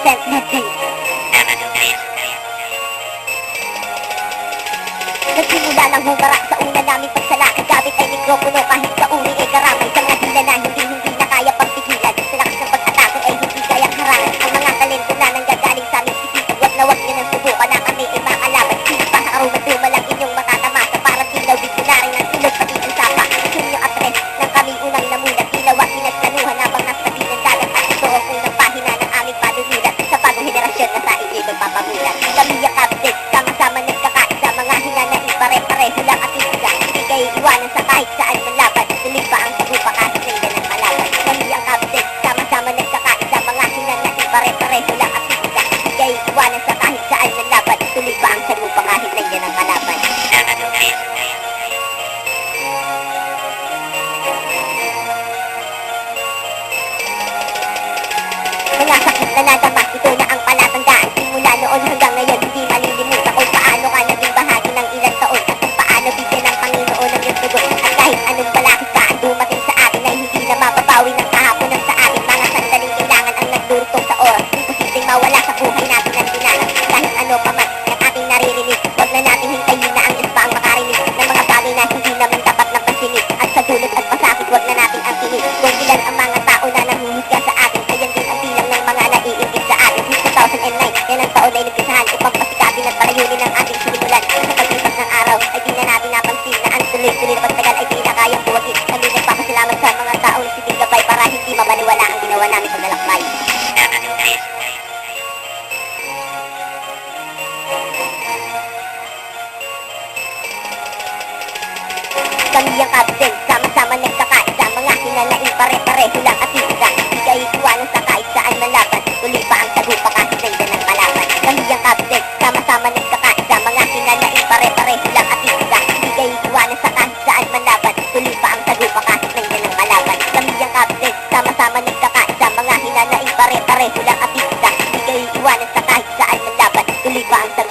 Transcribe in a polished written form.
natin. Nagsimula ng humara sa una naming pagsalakad. Gamit ay mikropono kahit sa uri ay karamay. Sa mga hila na hindi na kaya pagpigilan. Sa lakas ng pag-atake ay hindi kayang harangan. Ang mga talento na nanggagaling sa aming isipan. Wag na wag nyo nang subukan na kami ay makalaban. Sino pa sa karuman dumalang inyong matatamasa. Parang tilaw dito na rin ang ilog pati ang sapa. Junyo at Res nang kami unang namulat. Tilawa pinagplanuhan habang nasa tabi ng dagat. At ito ang unang pahina ng aming panunulat. Sa bagong henerasyon na sa inyo'y magpapamulat. Kami ang captain, sama-sama nagkakaisa. Mga hinanain pare-pareho lang at isa. Hindi kayo iwanan sa kahit saan man laban. Tuloy pa ang tagupa kahit sa ilan ng malaban. Kami ang captain, sama-sama nagkakaisa. Mga hinanain pare-pareho lang at isa. Hindi kayo iwanan sa kahit saan man laban. Tuloy pa ang tagupa kahit sa ilan ng malaban. Mga sakit na nadama, ito na ang palatandaan. Simula noon hanggang ngayon, hindi malilimutan kung paano ka naging bahagi ng ilang taon. At kung paano bigyan ng Panginoon ang iyong tugon. At kahit anong balakid pa ang dumating sa atin ay hindi na mapapawi ng kahapon ng sa atin. Mga sandaling kailangan ang nagdurutong sa oras. Imposibleng mawala sa buhay natin ang dinanas. Kahit ano pa man ang ating naririnig, huwag na natin hintayin na ang ispa ang makarinig ng mga bagay na hindi naman dapat na pansinin. At sa dulot at pasakit, huwag na natin ang tinig. Kung ilan ang mga tao na nanguhusga sa atin, ayan din ang bilang ng mga naiingit sa atin. 2009, yan ang taon ay nagpisahan upang pasikapin at palayunin ang ating sinimulan. Sa paglipas ng araw ay di na natin napansin na ang tuloy-tuloy na pagtagal ay di na kayang buwagin. Kami nagpapasalamat sa mga taong nagsibig gabay para hindi mabaliwala ang ginawa namin paglalakbay. Kami ang captain, sama-sama nagkakaisa. Mga hinanain pare-pareho lang at isa. Hindi kayo iwanan sa kahit saan man laban. Tuloy pa ang tagupa kahit sa ilan ng malaban. Kami ang captain, sama-sama nagkakaisa. Mga hinanain pare-pareho lang at isa. Hindi kayo iwanan sa kahit saan man laban. Tuloy pa ang tagupa kahit sa ilan ng malaban. Kami ang captain, sama-sama nagkakaisa. Mga hinanain pare-pareho lang at isa. Hindi kayo iwanan sa kahit saan man laban. Tuloy pa ang tagupa.